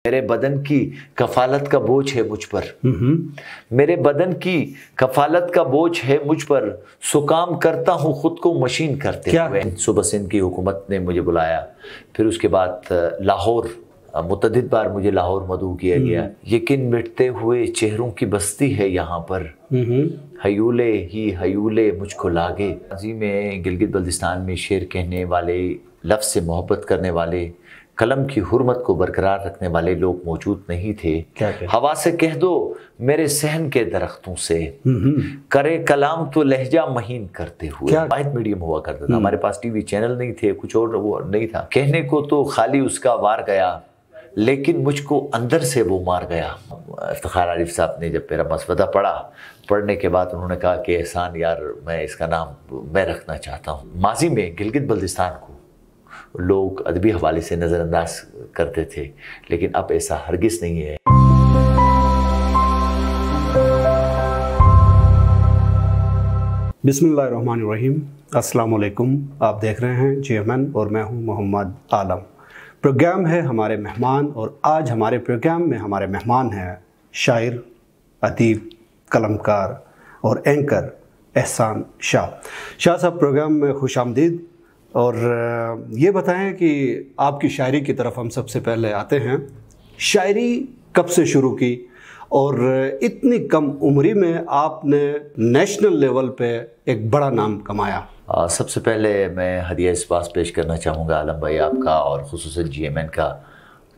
میرے बदन की कफालत का बोझ है मुझ पर, मेरे बदन की कफालत का बोझ है मुझ पर, सो काम करता हूँ खुद को मशीन करते हुए। सुबह सिंध की हुकूमत ने मुझे बुलाया, फिर उसके बाद लाहौर, मुतअद्दिद बार मुझे लाहौर मदऊ किया गया। यकीन मिटते हुए चेहरों की बस्ती है यहाँ पर, हयूले ही हयूले मुझको लागे। माज़ी में गिलगित बल्तिस्तान में शेर कहने वाले, लफ्ज़ से मोहब्बत करने वाले, कलम की हुर्मत को बरकरार रखने वाले लोग मौजूद नहीं थे। हवा से कह दो मेरे सहन के दरख्तों से, करे कलाम तो लहजा महीन करते हुए। वाहिद मीडियम हुआ करता था, हमारे पास टीवी चैनल नहीं थे, कुछ और वो नहीं था। कहने को तो खाली उसका वार गया, लेकिन मुझको अंदर से वो मार गया। इफ्तिखार आरिफ साहब ने जब मेरा मसवदा पढ़ा, पढ़ने के बाद उन्होंने कहा कि एहसान यार, मैं इसका नाम मैं रखना चाहता हूँ। माजी में गिलगित बल्तिस्तान को लोग अदबी हवाले से नज़रअंदाज करते थे, लेकिन अब ऐसा हरगिज़ नहीं है। बिस्मिल्लाहिर्रहमानिर्रहीम, अस्सलाम वालेकुम। आप देख रहे हैं GMN और मैं हूं मोहम्मद आलम। प्रोग्राम है हमारे मेहमान, और आज हमारे प्रोग्राम में हमारे मेहमान हैं शायर, अदीब, कलमकार और एंकर एहसान शाह। शाह साहब, प्रोग्राम में खुश आमदीद। और ये बताएं कि आपकी शायरी की तरफ हम सबसे पहले आते हैं। शायरी कब से शुरू की, और इतनी कम उम्री में आपने नेशनल लेवल पे एक बड़ा नाम कमाया? सबसे पहले मैं हदिया इस्पास पेश करना चाहूँगा आलम भाई आपका और ख़ुसूसन GMN का,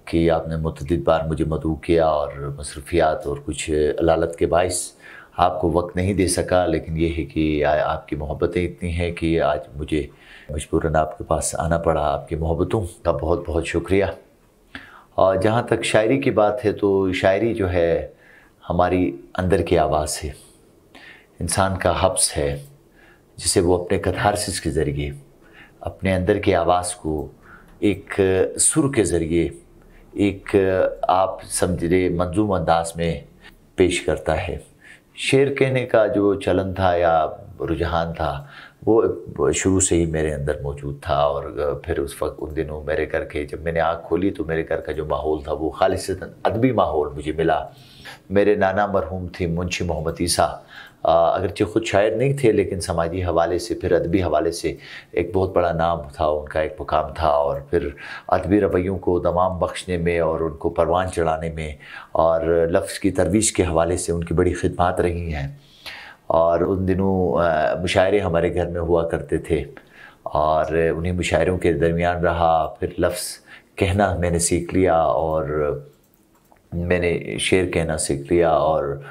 कि आपने मुतअद्दिद बार मुझे मदऊ किया और मसरूफियात और कुछ अलालत के बाइस आपको वक्त नहीं दे सका। लेकिन ये है कि आपकी मोहब्बतें इतनी हैं कि आज मुझे मजबूरन आपके पास आना पड़ा। आपकी मोहब्बतों का बहुत बहुत शुक्रिया। और जहाँ तक शायरी की बात है, तो शायरी जो है हमारी अंदर की आवाज़ है, इंसान का हब्स है, जिसे वो अपने कथारसिस के ज़रिए अपने अंदर की आवाज़ को एक सुर के ज़रिए, एक आप समझिए मंजूम अंदाज में पेश करता है। शेर कहने का जो चलन था या रुझान था, वो शुरू से ही मेरे अंदर मौजूद था। और फिर उस वक्त उन दिनों मेरे घर के, जब मैंने आँख खोली तो मेरे घर का जो माहौल था वो खालिसतन अदबी माहौल मुझे मिला। मेरे नाना मरहूम थे मुंशी मोहम्मद ईसा, अगरचे ख़ुद शायर नहीं थे, लेकिन समाजी हवाले से, फिर अदबी हवाले से एक बहुत बड़ा नाम था, उनका एक मुकाम था। और फिर अदबी रवैयों को दमाम बख्शने में और उनको परवान चढ़ाने में और लफ्ज़ की तरवीज के हवाले से उनकी बड़ी खिदमत रही हैं। और उन दिनों मुशायरे हमारे घर में हुआ करते थे, और उन्हीं मुशायरों के दरमियान रहा। फिर लफ्ज़ कहना मैंने सीख लिया, और मैंने शेर कहना सीख लिया। और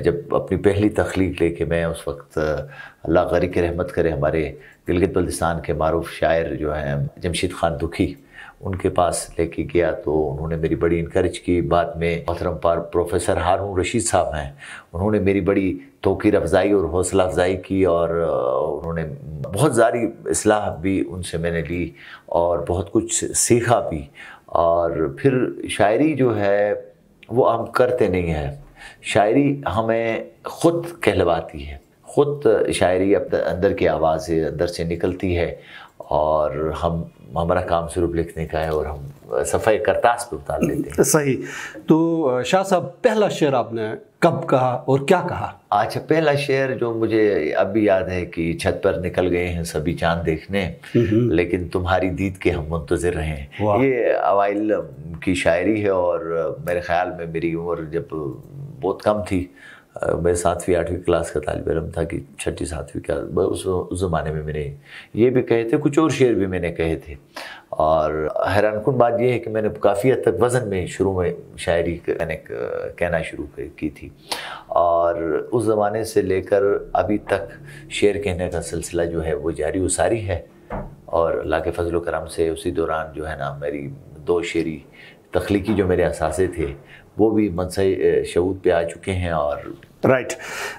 जब अपनी पहली तख्लीक लेके मैं उस वक्त, अल्लाह ग़रीक़ रहमत करे, हमारे गिलगित बल्तिस्तान के मारूफ शायर जो हैं जमशीद खान दुखी, उनके पास लेके गया तो उन्होंने मेरी बड़ी इनकरेज की। बाद में मोहतरम प्रोफेसर हारून रशीद साहब हैं, उन्होंने मेरी बड़ी तौक़ीर अफ़ज़ाई और हौसला अफ़ज़ाई की, और उन्होंने बहुत सारी इस्लाह भी उनसे मैंने ली और बहुत कुछ सीखा भी। और फिर शायरी जो है वो हम करते नहीं हैं, शायरी हमें ख़ुद कहलवाती है। ख़ुद शायरी अपने अंदर की आवाज़ से अंदर से निकलती है, और हमारा काम सिर्फ लिखने का है, और हम सफ़ाई करतास पे उतार लेते हैं। सही। तो शाह साहब, पहला शेर आपने कब कहा और क्या कहा? अच्छा, पहला शेर जो मुझे अब भी याद है कि छत पर निकल गए हैं सभी चांद देखने, लेकिन तुम्हारी दीद के हम मुंतज़िर हैं। ये अवाइल की शायरी है, और मेरे ख़्याल में मेरी उम्र जब बहुत कम थी, मैं 7वीं 8वीं क्लास का तालिब इल्म था कि 6ठी 7वीं का, उस ज़माने में मैंने ये भी कहे थे, कुछ और शेर भी मैंने कहे थे। और हैरानकुन बात यह है कि मैंने काफ़ी हद तक वज़न में शुरू में शायरी मैंने कहना शुरू की थी, और उस ज़माने से लेकर अभी तक शेर कहने का सिलसिला जो है वो जारी उसारी है। और अल्लाह के फजल व करम से उसी दौरान जो है ना, मेरी 2 शेरी तख्लीकी जो मेरे असासे थे वो भी मनसे शऊद पे आ चुके हैं। और राइट।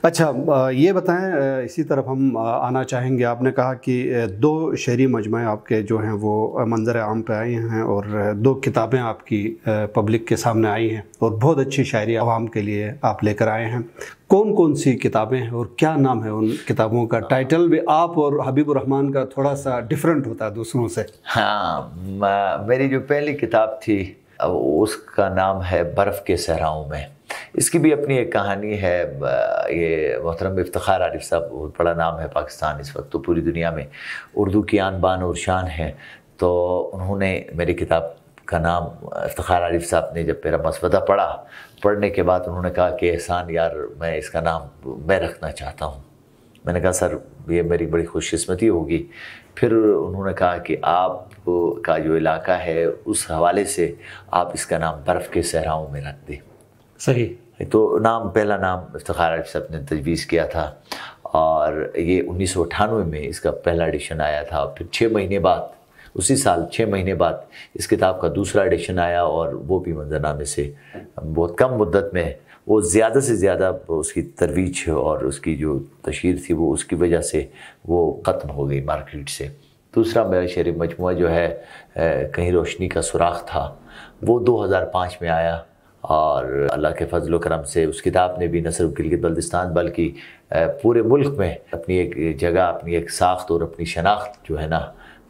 अच्छा, ये बताएं, इसी तरफ हम आना चाहेंगे। आपने कहा कि 2 शेरी मजमे आपके जो हैं वो मंजर आम पे आए हैं, और 2 किताबें आपकी पब्लिक के सामने आई हैं, और बहुत अच्छी शायरी आवाम के लिए आप लेकर आए हैं। कौन कौन सी किताबें हैं और क्या नाम है उन किताबों का? टाइटल भी आप और हबीबुर रहमान का थोड़ा सा डिफरेंट होता है दूसरों से। हाँ, मेरी जो पहली किताब थी اس کا نام ہے برف کے صحراؤں میں. اس کی بھی اپنی ایک کہانی ہے. یہ محترم افتخار عارف صاحب بہت بڑا نام ہے پاکستان اس وقت تو پوری دنیا میں, اردو کی آن بان اور شان ہے. تو انہوں نے میری کتاب کا نام, افتخار عارف صاحب نے جب میرا مسودہ پڑھنے کے بعد انہوں نے کہا کہ احسان یار میں اس کا نام میں رکھنا چاہتا ہوں. میں نے کہا سر یہ میری بڑی خوش قسمتی ہوگی. پھر انہوں نے کہا کہ آپ کا جو علاقہ ہے اس حوالے سے آپ اس کا نام برف کے صحراؤں میں رکھ دیں. صحیح. تو پہلا نام افتخار عارف صاحب نے تجویز کیا تھا, اور یہ 1998 میں اس کا پہلا ایڈیشن آیا تھا. پھر 6 مہینے بعد, اسی سال 6 مہینے بعد اس کتاب کا دوسرا ایڈیشن آیا, اور وہ بھی منظرنامے سے بہت کم مدت میں وہ زیادہ سے زیادہ اس کی ترویج اور اس کی جو تشہیر تھی وہ اس کی وجہ سے وہ ختم ہو گئی مارکیٹ سے. دوسرا میرا شعری مجموعہ جو ہے کہیں روشنی کا سوراخ تھا, وہ 2005 میں آیا, اور اللہ کے فضل و کرم سے اس کتاب نے بھی نہ صرف گلگت بلتستان بلکہ پورے ملک میں اپنی ایک جگہ, اپنی ایک ساخت اور اپنی شناخت جو ہے نا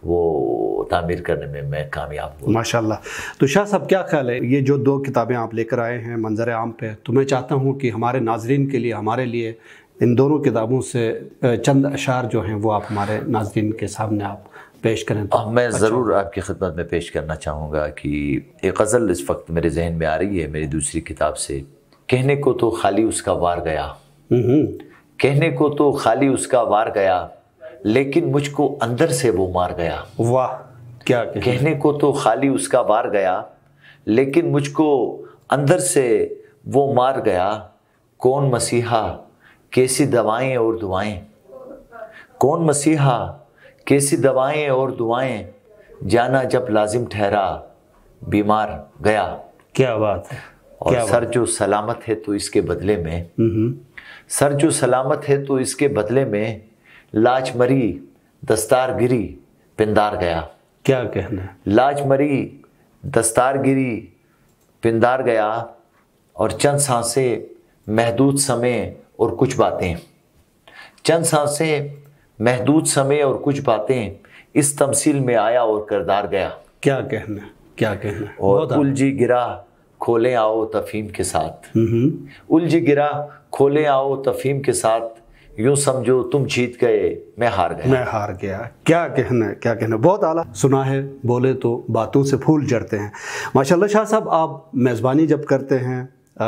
وہ تعمیر کرنے میں کامیاب ہوا. ماشاءاللہ. تو شاہ صاحب کیا خیال ہے, یہ جو 2 کتابیں آپ لے کر آئے ہیں منظر عام پہ, تو میں چاہتا ہوں کہ ہمارے ناظرین کے لیے, ہمارے لیے ان دونوں کتابوں سے چند اشعار جو ہیں وہ آپ ہمارے ناظرین کے سامنے آپ پیش کریں. میں ضرور آپ کی خدمت میں پیش کرنا چاہوں گا کہ ایک غزل اس وقت میرے ذہن میں آ رہی ہے میری دوسری کتاب سے. کہنے کو تو خالی اس کا وار گیا, کہنے کو تو خالی اس کا وار گیا, لیکن مجھ کو اندر سے وہ مار گیا. واہ کیا کہنے کو تو خالی اس کا وار گیا, لیکن مجھ کو اندر سے وہ مار گیا. کون مسیحا کیسی دوائیں اور دعائیں, کون مسیحا کیسی دوائیں اور دعائیں, جانا جب لازم ٹھہرا بیمار گیا. کیا بات ہے. اور سر جو سلامت ہے تو اس کے بدلے میں, سر جو سلامت ہے تو اس کے بدلے میں, لاج مری دستار گری پندار گیا. کیا کہنا. لاج مری دستار گری پندار گیا, اور چند سانسیں محدود سمے اور کچھ باتیں, چند سانسیں محدود سمے اور کچھ باتیں, اس تمثیل میں آیا اور کردار گیا. کیا کہنا, کیا کہنا. اور الجھی گرا کھولیں آؤ تفہیم کے ساتھ, الجھی گرا کھولیں آؤ تفہیم کے ساتھ, یوں سمجھو تم جیت گئے میں ہار گیا. میں ہار گیا. کیا کہنا, کیا کہنا. بہت اعلیٰ. سنا ہے بولے تو باتوں سے پھول جڑتے ہیں. ماشاءاللہ شاہ صاحب, آپ میزبانی جب کرتے ہیں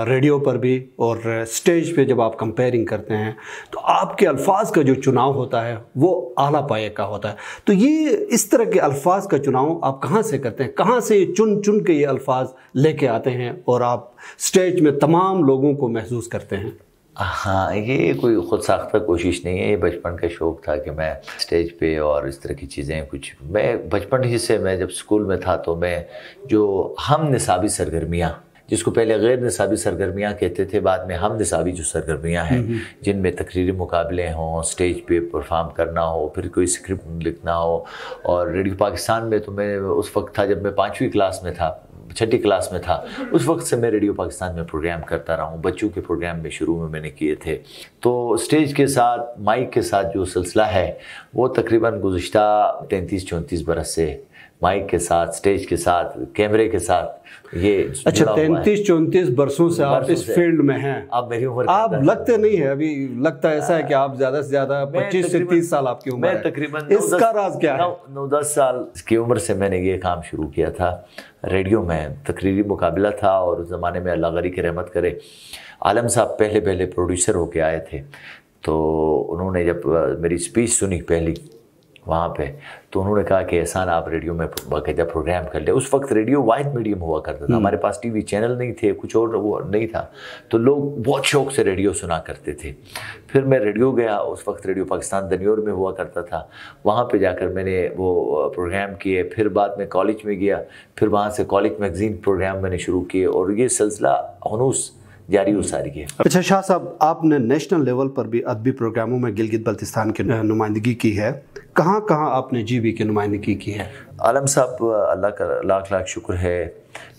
ریڈیو پر بھی اور سٹیج پہ جب آپ کمپیئرنگ کرتے ہیں, تو آپ کے الفاظ کا جو چناؤ ہوتا ہے وہ اعلیٰ پایے کا ہوتا ہے. تو یہ اس طرح کے الفاظ کا چناؤ آپ کہاں سے کرتے ہیں, کہاں سے چن کے یہ الفاظ لے کے آتے ہیں اور آپ سٹیج میں تمام لوگوں کو محسوس کرتے ہیں؟ ہاں, یہ کوئی خود ساختہ کوشش نہیں ہے, یہ بچپن کا شوق تھا کہ میں سٹیج پہ اور اس طرح کی چیزیں کچھ, میں بچپن ہی سے, میں جب اسکول میں تھا تو میں جو ہم نصابی سرگرمیاں, جس کو پہلے غیر نصابی سرگرمیاں کہتے تھے, بعد میں ہم نصابی جو سرگرمیاں ہیں جن میں تقریری مقابلے ہوں, سٹیج پہ پرفارم کرنا ہو, پھر کوئی اسکرپٹ لکھنا ہو. اور ریڈیو پاکستان میں تو میں اس وقت تھا جب میں 5ویں کلاس میں تھا, 6ٹھی کلاس میں تھا, اس وقت سے میں ریڈیو پاکستان میں پروگرام کرتا رہا ہوں. بچوں کے پروگرام میں شروع میں نے کیے تھے. تو سٹیج کے ساتھ, مائک کے ساتھ جو سلسلہ ہے وہ تقریباً گزشتہ 33-34 برس سے مائک کے ساتھ, سٹیج کے ساتھ, کیمرے کے ساتھ یہ. اچھا, 33-34 برسوں سے آپ اس فیلڈ میں ہیں. اب میری عمر, آپ لگتے نہیں ہیں ابھی, لگتا ایسا ہے کہ آپ زیادہ سے زیادہ 25 سے 30 سال آپ کی عمر ہے. میں تقریباً اس کا راز کیا ہے؟ 9-10 سال کی عمر سے میں نے یہ کام شروع کیا تھا. ریڈیو میں تقریری مقابلہ تھا, اور اس زمانے میں اللہ غری کی رحمت کرے عالم صاحب پہلے پروڈیوسر ہو کے آئے تھے. تو انہوں نے جب میری اسپیچ سنی پہلی وہاں پہ, تو انہوں نے کہا کہ احسان آپ ریڈیو میں باقاعدہ پروگرام کر لیں. اس وقت ریڈیو واحد میڈیم ہوا کرتا تھا, ہمارے پاس ٹی وی چینل نہیں تھے, کچھ اور وہ نہیں تھا, تو لوگ بہت شوق سے ریڈیو سنا کرتے تھے. پھر میں ریڈیو گیا, اس وقت ریڈیو پاکستان دنیور میں ہوا کرتا تھا, وہاں پہ جا کر میں نے وہ پروگرام کیے. پھر بعد میں کالج میں گیا, پھر وہاں سے کالج میگزین پروگرام میں نے شروع کیے, اور یہ سلسلہ ہنوز جاری و ساری ہے. اچھا شاہ صاحب, آپ نے نیشنل لیول پر بھی ادبی پروگراموں میں گلگت بلتستان کی نمائندگی کی ہے. کہاں کہاں آپ نے جی بی کی نمائندگی کی ہے؟ عالم صاحب, اللہ کا لاکھ شکر ہے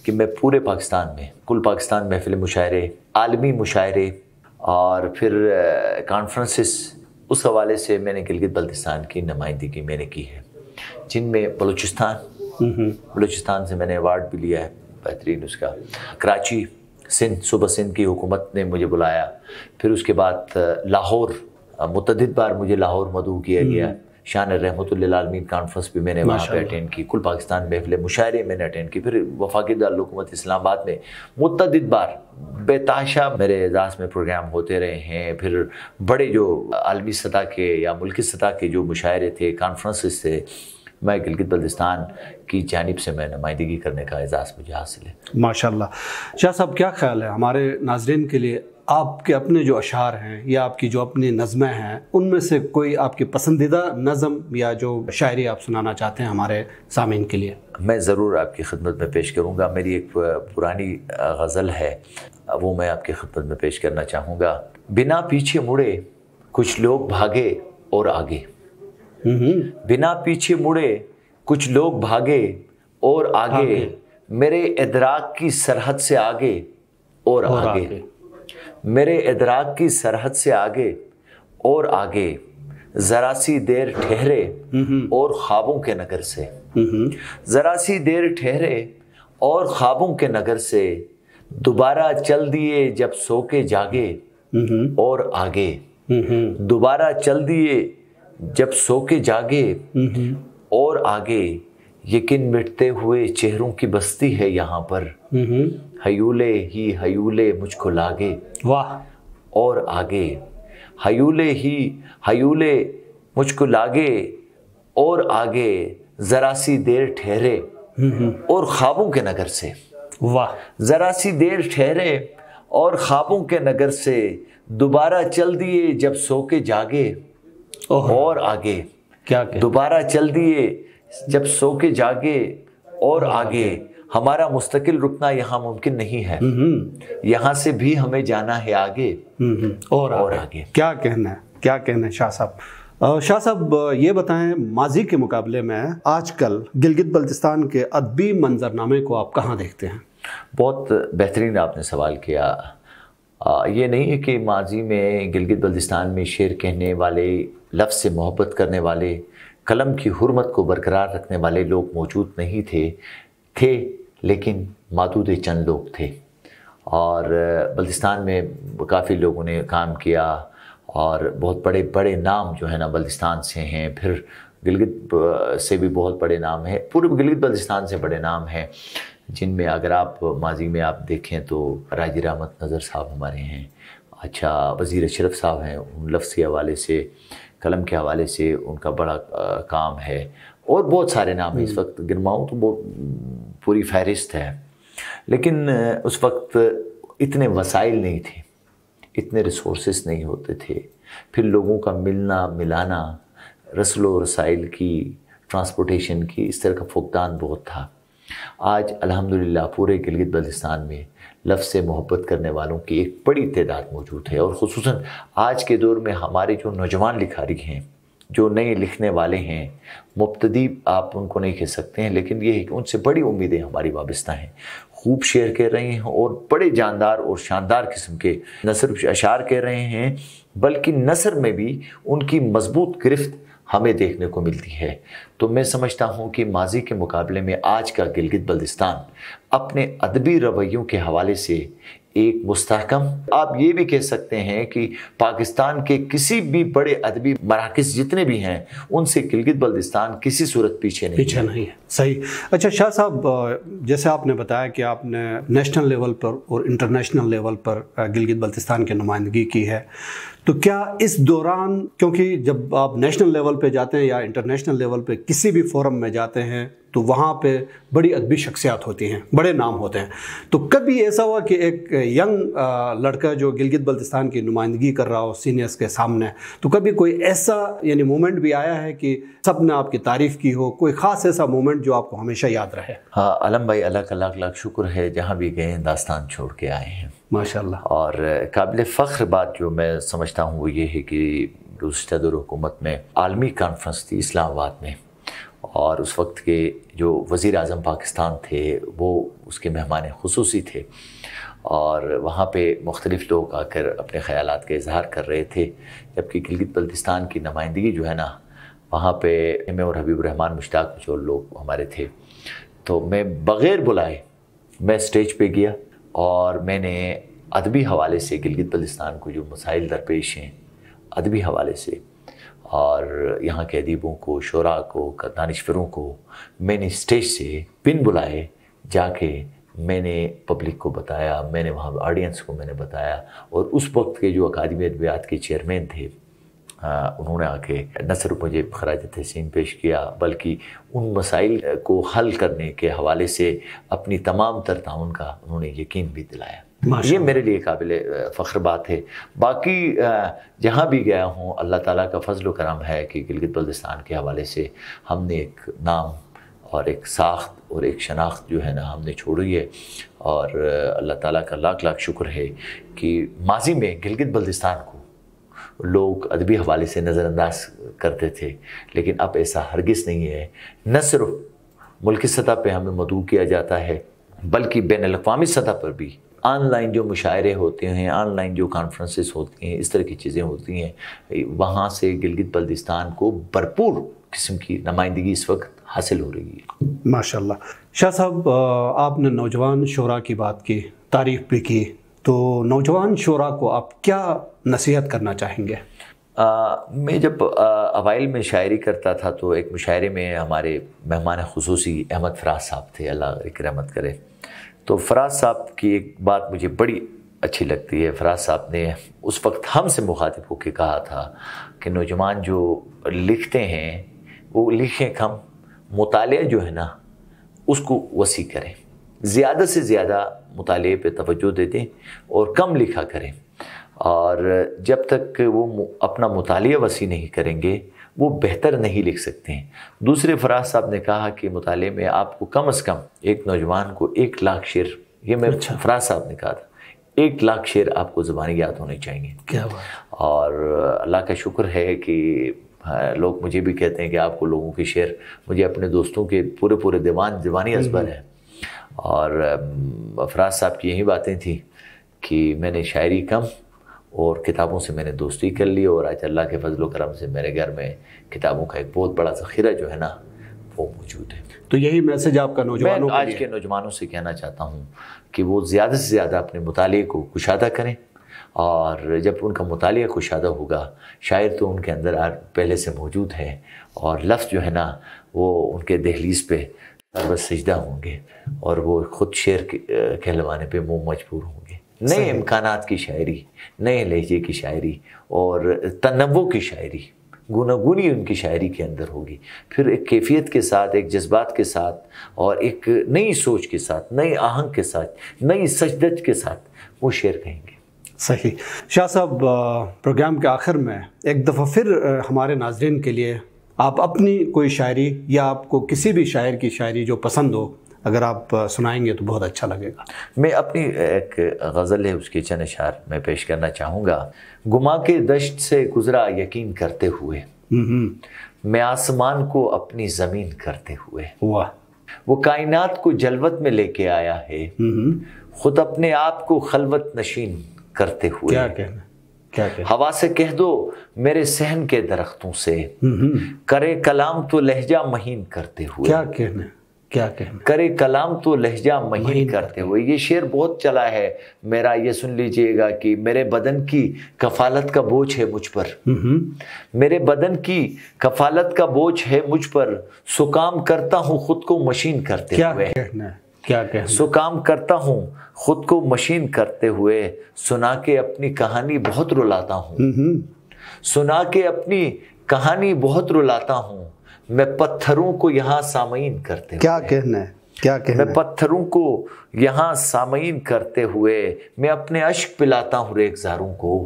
کہ میں پورے پاکستان میں, کل پاکستان محفل مشاعرے, عالمی مشاعرے اور پھر کانفرنسز, اس حوالے سے میں نے گلگت بلتستان کی نمائندگی میں نے کی ہے, جن میں بلوچستان سے میں نے ایوارڈ بھی لیا ہے. बेहतरीन उसका। कराची सिंध, सूबा सिंध की हुकूमत ने मुझे बुलाया, फिर उसके बाद लाहौर, मुतअद्दिद बार मुझे लाहौर मदऊ किया गया। शान रहमतुल्लिल आलमीन कॉन्फ्रेंस भी मैंने वहाँ पे अटेंड की, कुल पाकिस्तान महफिल मुशायरे मैंने अटेंड की, फिर वफाकी दारुल हुकूमत इस्लामाबाद में मुतअद्दिद बार बेताशा मेरे एजाज़ में प्रोग्राम होते रहे हैं। फिर बड़े जो आलमी सतह के या मुल्की सतह के जो मुशायरे थे, कॉन्फ्रेंसेस थे, मैं गिलगित बल्तिस्तान की जानिब से मैं नुमाइंदगी करने का एजाज़ मुझे हासिल है। माशाल्लाह। शाह साहब, क्या ख्याल है हमारे नाज़रीन के लिए आपके अपने जो अशार हैं या आपकी जो अपनी नज़में हैं, उनमें से कोई आपकी पसंदीदा नज़म या जो शायरी आप सुनाना चाहते हैं हमारे सामीन के लिए? मैं ज़रूर आपकी खिदमत में पेश करूँगा। मेरी एक पुरानी गज़ल है, वो मैं आपकी खिदमत में पेश करना चाहूँगा। बिना पीछे मुड़े कुछ लोग भागे और आगे, बिना पीछे मुड़े कुछ लोग भागे और आगे, मेरे इदराक की सरहद से आगे और आगे, मेरे इदराक की सरहद से आगे और आगे, ज़रा सी देर ठहरे और ख्वाबों के नगर से, ज़रा सी देर ठहरे और ख्वाबों के नगर से, दोबारा चल दिए जब सो के जागे और आगे, दोबारा चल दिए जब सो के जागे और आगे, यकीन मिटते हुए चेहरों की बस्ती है यहाँ पर, हयूले ही हयूले मुझको लागे, वाह, और आगे, हयूले ही हयूले मुझको लागे और आगे, ज़रा सी देर ठहरे और ख्वाबों के नगर से, वाह, ज़रा सी देर ठहरे और ख्वाबों के नगर से, दोबारा चल दिए जब सो के जागे और आगे, क्या दोबारा चल दिए जब सो के जागे और आगे, हमारा मुस्तकिल रुकना यहाँ मुमकिन नहीं है, यहाँ से भी हमें जाना है आगे और आगे। क्या कहना है, क्या कहना है शाह साहब। शाह साहब, ये बताएं, माजी के मुकाबले में आजकल गिलगित बल्तिस्तान के अदबी मंजरनामे को आप कहाँ देखते हैं? बहुत बेहतरीन आपने सवाल किया। ये नहीं है कि माजी में गिलगित बल्तिस्तान में शेर कहने वाले, लफ्ज़ से मोहब्बत करने वाले, कलम की हुर्मत को बरकरार रखने वाले लोग मौजूद नहीं थे, लेकिन मादूद चंद लोग थे। और बल्तिस्तान में काफ़ी लोगों ने काम किया और बहुत बड़े बड़े नाम जो है ना बल्तिस्तान से हैं। फिर गिलगित से भी बहुत बड़े नाम हैं, पूरे गिलगित बल्तिस्तान से बड़े नाम हैं, जिनमें अगर आप माजी में आप देखें तो राजी रहमत नज़र साहब हमारे हैं, अच्छा वज़ीर अशरफ साहब हैं, लफ्ज़ के हवाले से, कलम के हवाले से उनका बड़ा काम है, और बहुत सारे नाम हैं। इस वक्त गिनवाऊँ तो बहुत पूरी फहरिस्त है, लेकिन उस वक्त इतने वसाइल नहीं थे, इतने रिसोर्सेस नहीं होते थे, फिर लोगों का मिलना मिलाना, रस्ल व रसाइल की, ट्रांसपोर्टेशन की, इस तरह का फुकदान बहुत था। आज अल्हम्दुलिल्लाह पूरे गिलगित बल्तिस्तान में लफ्ज़ से मोहब्बत करने वालों की एक बड़ी तादाद मौजूद है, और ख़ुसूसन आज के दौर में हमारे जो नौजवान लिखारी हैं, जो नए लिखने वाले हैं, मुब्तदी आप उनको नहीं कह सकते हैं, लेकिन ये है कि उनसे बड़ी उम्मीदें हमारी वाबस्ता हैं। खूब शेर कह रहे हैं और बड़े जानदार और शानदार किस्म के न सिर्फ अशार कह रहे हैं, बल्कि नसर में भी उनकी मजबूत गिरफ्त हमें देखने को मिलती है। तो मैं समझता हूँ कि माजी के मुकाबले में आज का गिलगित बल्तिस्तान अपने अदबी रवैयों के हवाले से एक मुस्तहकम, आप ये भी कह सकते हैं कि पाकिस्तान के किसी भी बड़े अदबी मराकज़ जितने भी हैं, उनसे गिलगित बल्तिस्तान किसी सूरत पीछे नहीं है। सही। अच्छा शाह साहब, जैसे आपने बताया कि आपने नेशनल लेवल पर और इंटरनेशनल लेवल पर गिलगित बल्तिस्तान की नुमाइंदगी की है, तो क्या इस दौरान, क्योंकि जब आप नेशनल लेवल पे जाते हैं या इंटरनेशनल लेवल पे किसी भी फोरम में जाते हैं तो वहाँ पे बड़ी अदबी शख्सियात होती हैं, बड़े नाम होते हैं, तो कभी ऐसा हुआ कि एक यंग लड़का जो गिलगित बल्तिस्तान की नुमाइंदगी कर रहा हो सीनियर्स के सामने, तो कभी कोई ऐसा यानी मोमेंट भी आया है कि सब ने आपकी तारीफ़ की हो, कोई ख़ास ऐसा मोमेंट जो आपको हमेशा याद रहे? हाँ आलम भाई, अल्लाह का लाख लाख शुक्र है, जहाँ भी गए दास्तान छोड़ के आए हैं माशाल्लाह। और काबिल फ़ख्र बात जो मैं समझता हूँ वो ये है कि गुज़श्ता दौर हुकूमत में आलमी कॉन्फ्रेंस थी इस्लामाबाद में, और उस वक्त के जो वज़ीर आज़म पाकिस्तान थे वो उसके मेहमान खुसूसी थे, और वहाँ पे मुख्तलिफ़ लोग आकर अपने ख़यालात का इजहार कर रहे थे, जबकि गिलगित बल्तिस्तान की नुमाइंदगी जो है ना, वहाँ पे मैं और हबीब रहमान मुश्ताक जो लोग हमारे थे, तो मैं बग़ैर बुलाए मैं स्टेज पे गया और मैंने अदबी हवाले से गिलगित बल्तिस्तान को जो मसाइल दरपेश हैं अदबी हवाले से और यहाँ के अदीबों को, शोरा को, दानिश्वरों को मैंने स्टेज से बिन बुलाए जाके मैंने पब्लिक को बताया, मैंने वहाँ ऑडियंस को मैंने बताया। और उस वक्त के जो अकादमी अदबियात के चेयरमैन थे उन्होंने आके न सिर्फ मुझे खराज तहसीन पेश किया बल्कि उन मसाइल को हल करने के हवाले से अपनी तमाम तर ताउन का उन्होंने यकीन भी दिलाया। ये मेरे लिए काबिल फ़ख्र बात है। बाकी जहाँ भी गया हूँ अल्लाह ताला का फजल व करम है कि गिलगित बल्तिस्तान के हवाले से हमने एक नाम और एक साख्त और एक शनाख्त जो है ना हमने छोड़ी है। और अल्लाह ताला का लाख लाख शुक्र है कि माजी में गिलगित बल्तिस्तान को लोग अदबी हवाले से नज़रअंदाज करते थे, लेकिन अब ऐसा हरगिज़ नहीं है। न सिर्फ मुल्की सतह पे हमें मदऊ किया जाता है बल्कि बैनुल अक़वामी सतह पर भी ऑनलाइन जो मुशायरे होते हैं, ऑनलाइन जो कॉन्फ्रेंसेस होती हैं, इस तरह की चीज़ें होती हैं, वहाँ से गिलगित बल्तिस्तान को भरपूर किस्म की नुमाइंदगी इस वक्त हासिल हो रही है। माशाल्लाह। शाह साहब, आपने नौजवान शोरा की बात की, तारीफ़ भी की, तो नौजवान शोरा को आप क्या नसीहत करना चाहेंगे? मैं जब अवाइल में शायरी करता था तो एक मुशायरे में हमारे मेहमान खुसूसी अहमद फराज साहब थे, अल्लाह की रहमत करे। तो फराज साहब की एक बात मुझे बड़ी अच्छी लगती है। फराज साहब ने उस वक्त हमसे मुखातिब होकर कहा था कि नौजवान जो लिखते हैं वो लिखें कम, मुतालिया जो है ना उसको वसी करें, ज़्यादा से ज़्यादा मुताले पे तवज्जो दें और कम लिखा करें। और जब तक वो अपना मुतालिया वसी नहीं करेंगे वो बेहतर नहीं लिख सकते हैं। दूसरे फराज साहब ने कहा कि मुताले में आपको कम से कम एक नौजवान को 1 लाख शेर, ये मैं फराज साहब ने कहा था, 1 लाख शेर आपको ज़बानी याद होने चाहिए। क्या बात। और अल्लाह का शुक्र है कि लोग मुझे भी कहते हैं कि आपको लोगों के शेर, मुझे अपने दोस्तों के पूरे दीवान ज़बानी असबर है। और फराज साहब की यही बातें थी कि मैंने शायरी कम और किताबों से मैंने दोस्ती कर ली और आज अल्लाह के फजल करम से मेरे घर में किताबों का एक बहुत बड़ा ज़ख़ीरा जो है ना वो मौजूद है। तो यही मैसेज आपका नौजवानों मैं आज के नौजवानों से कहना चाहता हूँ कि वो ज़्यादा से ज़्यादा अपने मुतालिए को कुशादा करें। और जब उनका मुतालिया कुशादा होगा, शायर तो उनके अंदर पहले से मौजूद है और लफ्ज़ जो है ना वो उनके दहलीज़ पे बस सजदा होंगे और वो ख़ुद शेर कहलवाने पे मुँह मजबूर होंगे। नए इम्कानात की शायरी, नए लहजे की शायरी और तनव्वुर की शायरी, गुनागुनी उनकी शायरी के अंदर होगी। फिर एक कैफियत के साथ, एक जज्बात के साथ और एक नई सोच के साथ, नए आहंग के साथ, नई सजदज के साथ वो शेर कहेंगे। सही। शाह साहब, प्रोग्राम के आखिर में एक दफ़ा फिर हमारे नाज़रीन के लिए आप अपनी कोई शायरी या आपको किसी भी शायर की शायरी जो पसंद हो अगर आप सुनाएंगे तो बहुत अच्छा लगेगा। मैं अपनी एक गज़ल है उसके चंद अशार मैं पेश करना चाहूँगा। गुमा के दश्त से गुज़रा यकीन करते हुए, मैं आसमान को अपनी ज़मीन करते हुए, वाह, वो कायनात को जलवत में लेके आया है, खुद अपने आप को खलवत नशीन करते हुए। क्या कहना, क्या कहना। हवा से कह दो मेरे सहन के दरख्तों से, करे कलाम तो लहजा महीन करते हुए। क्या कहना, क्या कहना। करे कलाम तो लहजा महीन करते हुए। ये शेर बहुत चला है मेरा, ये सुन लीजिएगा कि मेरे बदन की कफालत का बोझ है मुझ पर, मेरे बदन की कफालत का बोझ है मुझ पर, सो काम करता हूँ खुद को मशीन करते हुए। क्या कहना, क्या कहना। सो काम करता हूँ खुद को मशीन करते हुए, सुना के अपनी कहानी बहुत रुलाता हूँ, सुना के अपनी कहानी बहुत रुलाता हूँ, मैं पत्थरों को यहाँ सामईन करते हुए। क्या कहना है, क्या कहना। मैं पत्थरों को यहाँ सामईन करते हुए, मैं अपने अश्क पिलाता हूँ रेगज़ारों को,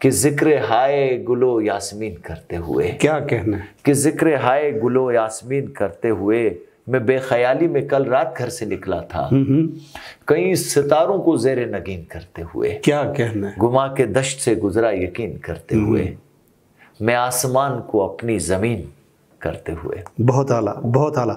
कि जिक्र हाय गुलो यास्मीन करते हुए। क्या कहना है। कि जिक्र हाय गुलो यास्मीन करते हुए, मैं बेख्याली में कल रात घर से निकला था, कई सितारों को ज़ेरे नगीन करते हुए। क्या कहना है। गुमा के दश्त से गुजरा यकीन करते हुए, मैं आसमान को अपनी ज़मीन کرتے ہوئے. بہت اعلیٰ، بہت اعلیٰ.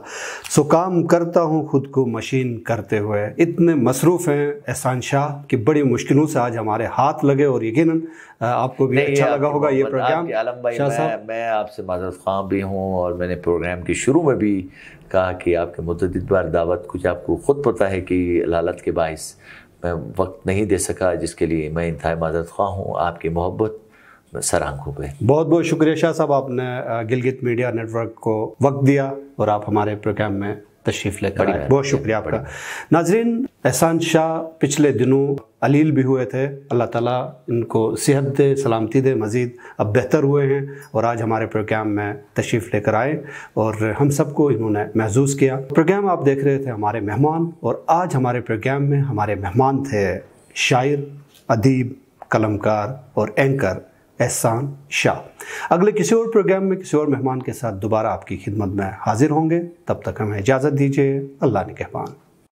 سو کام کرتا ہوں خود کو مشین کرتے ہوئے. اتنے مصروف ہیں احسان شاہ کہ بڑی مشکلوں سے آج ہمارے ہاتھ لگے، اور یقیناً آپ کو بھی اچھا لگا ہوگا یہ پروگرام. عالم بھائی میں آپ سے معذرت خواہ بھی ہوں، اور میں نے پروگرام کے شروع میں بھی کہا کہ آپ کے متعدد بار دعوت، کچھ آپ کو خود پتہ ہے کہ علالت کے باعث میں وقت نہیں دے سکا، جس کے لیے میں انتہائی معذرت خواہ ہوں. آپ کی محبت سر آنکھوں پہ. بہت بہت شکریہ شاہ صاحب، آپ نے گلگت میڈیا نیٹ ورک کو وقت دیا اور آپ ہمارے پروگرام میں تشریف لے کر آئے. بہت شکریہ آپ کا. ناظرین، احسان شاہ پچھلے دنوں علیل بھی ہوئے تھے. اللہ تعالیٰ ان کو صحت دے، سلامتی دے، مزید اب بہتر ہوئے ہیں اور آج ہمارے پروگرام میں تشریف لے کر آئے اور ہم سب کو انہوں نے محظوظ کیا. پروگرام آپ دیکھ رہے تھے ہمارے مہمان، اور آج ہمارے پروگرام میں ہمارے مہمان تھے شاعر، ادیب، قلمکار اور اینکر احسان شاہ. اگلے کسی اور پروگرام میں کسی اور مہمان کے ساتھ دوبارہ آپ کی خدمت میں حاضر ہوں گے. تب تک ہمیں اجازت دیجیے. اللہ نگہبان.